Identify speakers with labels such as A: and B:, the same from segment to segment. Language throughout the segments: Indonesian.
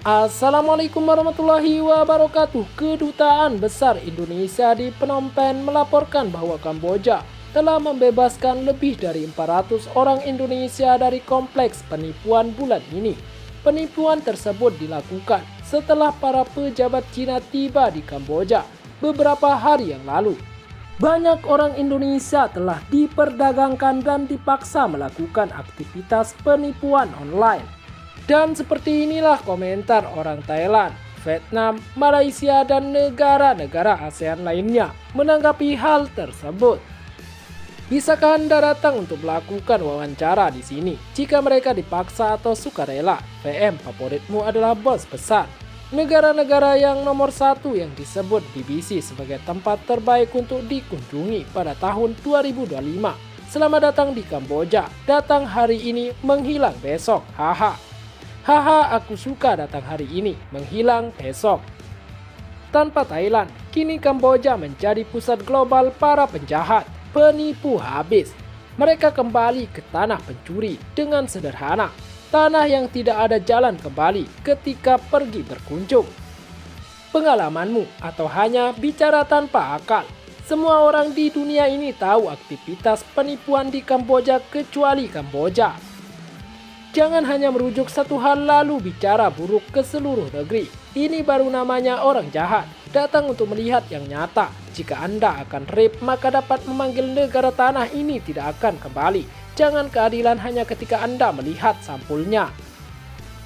A: Assalamualaikum warahmatullahi wabarakatuh. Kedutaan Besar Indonesia di Phnom Penh melaporkan bahwa Kamboja telah membebaskan lebih dari 400 orang Indonesia dari kompleks penipuan bulan ini. Penipuan tersebut dilakukan setelah para pejabat Cina tiba di Kamboja beberapa hari yang lalu. Banyak orang Indonesia telah diperdagangkan dan dipaksa melakukan aktivitas penipuan online. Dan seperti inilah komentar orang Thailand, Vietnam, Malaysia, dan negara-negara ASEAN lainnya menanggapi hal tersebut. Bisakah Anda datang untuk melakukan wawancara di sini? Jika mereka dipaksa atau sukarela, PM favoritmu adalah bos besar. Negara-negara yang nomor satu yang disebut BBC sebagai tempat terbaik untuk dikunjungi pada tahun 2025. Selamat datang di Kamboja, datang hari ini, menghilang besok, haha. Haha, aku suka datang hari ini, menghilang besok. Tanpa Thailand, kini Kamboja menjadi pusat global para penjahat, penipu habis. Mereka kembali ke tanah pencuri dengan sederhana, tanah yang tidak ada jalan kembali ketika pergi berkunjung. Pengalamanmu atau hanya bicara tanpa akal? Semua orang di dunia ini tahu aktivitas penipuan di Kamboja kecuali Kamboja. Jangan hanya merujuk satu hal lalu bicara buruk ke seluruh negeri. Ini baru namanya orang jahat. Datang untuk melihat yang nyata. Jika Anda akan rape, maka dapat memanggil negara tanah ini tidak akan kembali. Jangan keadilan hanya ketika Anda melihat sampulnya.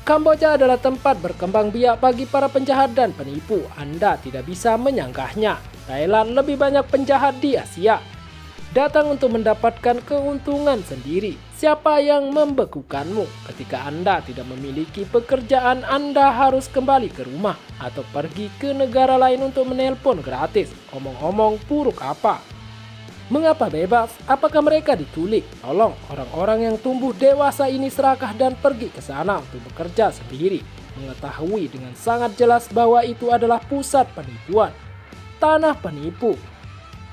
A: Kamboja adalah tempat berkembang biak bagi para penjahat dan penipu. Anda tidak bisa menyanggahnya. Thailand lebih banyak penjahat di Asia. Datang untuk mendapatkan keuntungan sendiri. Siapa yang membekukanmu? Ketika Anda tidak memiliki pekerjaan, Anda harus kembali ke rumah atau pergi ke negara lain untuk menelpon gratis. Omong-omong, buruk apa? Mengapa bebas? Apakah mereka diculik? Tolong, orang-orang yang tumbuh dewasa ini serakah dan pergi ke sana untuk bekerja sendiri. Mengetahui dengan sangat jelas bahwa itu adalah pusat penipuan. Tanah penipu.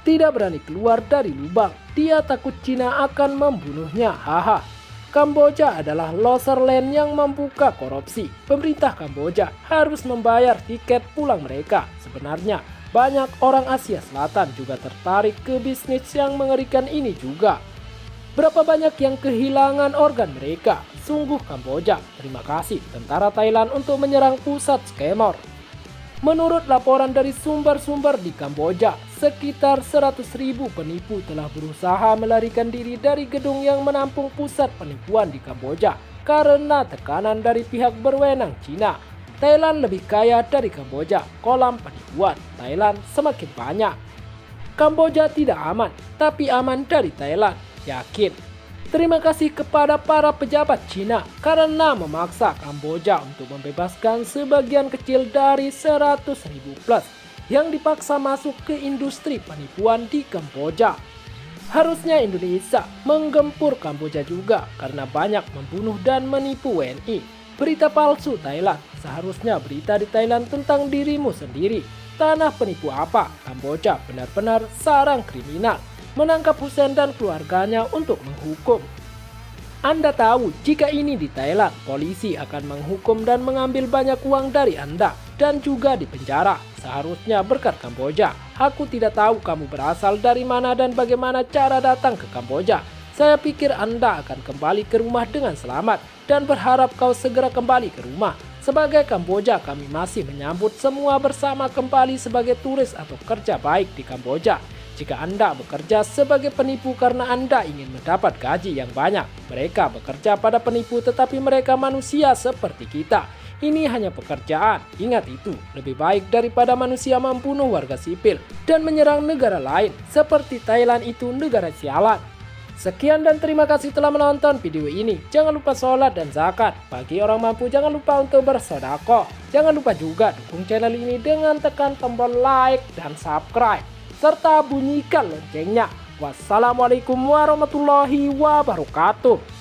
A: Tidak berani keluar dari lubang. Dia takut Cina akan membunuhnya. Haha. Kamboja adalah loser land yang membuka korupsi. Pemerintah Kamboja harus membayar tiket pulang mereka. Sebenarnya banyak orang Asia Selatan juga tertarik ke bisnis yang mengerikan ini juga. Berapa banyak yang kehilangan organ mereka? Sungguh Kamboja. Terima kasih tentara Thailand untuk menyerang pusat skemor. Menurut laporan dari sumber-sumber di Kamboja, sekitar 100.000 penipu telah berusaha melarikan diri dari gedung yang menampung pusat penipuan di Kamboja karena tekanan dari pihak berwenang Cina. Thailand lebih kaya dari Kamboja, kolam penipuan Thailand semakin banyak. Kamboja tidak aman, tapi aman dari Thailand, yakin. Terima kasih kepada para pejabat Cina karena memaksa Kamboja untuk membebaskan sebagian kecil dari 100.000 plus yang dipaksa masuk ke industri penipuan di Kamboja. Harusnya Indonesia menggempur Kamboja juga karena banyak membunuh dan menipu WNI. Berita palsu Thailand, seharusnya berita di Thailand tentang dirimu sendiri. Tanah penipu apa? Kamboja benar-benar sarang kriminal. Menangkap Hussein dan keluarganya untuk menghukum. Anda tahu jika ini di Thailand, polisi akan menghukum dan mengambil banyak uang dari Anda dan juga dipenjara. Seharusnya berkat Kamboja. Aku tidak tahu kamu berasal dari mana dan bagaimana cara datang ke Kamboja. Saya pikir Anda akan kembali ke rumah dengan selamat dan berharap kau segera kembali ke rumah. Sebagai Kamboja, kami masih menyambut semua bersama kembali sebagai turis atau kerja baik di Kamboja. Jika Anda bekerja sebagai penipu karena Anda ingin mendapat gaji yang banyak, mereka bekerja pada penipu tetapi mereka manusia seperti kita. Ini hanya pekerjaan, ingat itu. Lebih baik daripada manusia membunuh warga sipil dan menyerang negara lain seperti Thailand itu negara sialan. Sekian dan terima kasih telah menonton video ini. Jangan lupa sholat dan zakat. Bagi orang mampu jangan lupa untuk bersedekah. Jangan lupa juga dukung channel ini dengan tekan tombol like dan subscribe. Serta bunyikan loncengnya. Wassalamualaikum warahmatullahi wabarakatuh.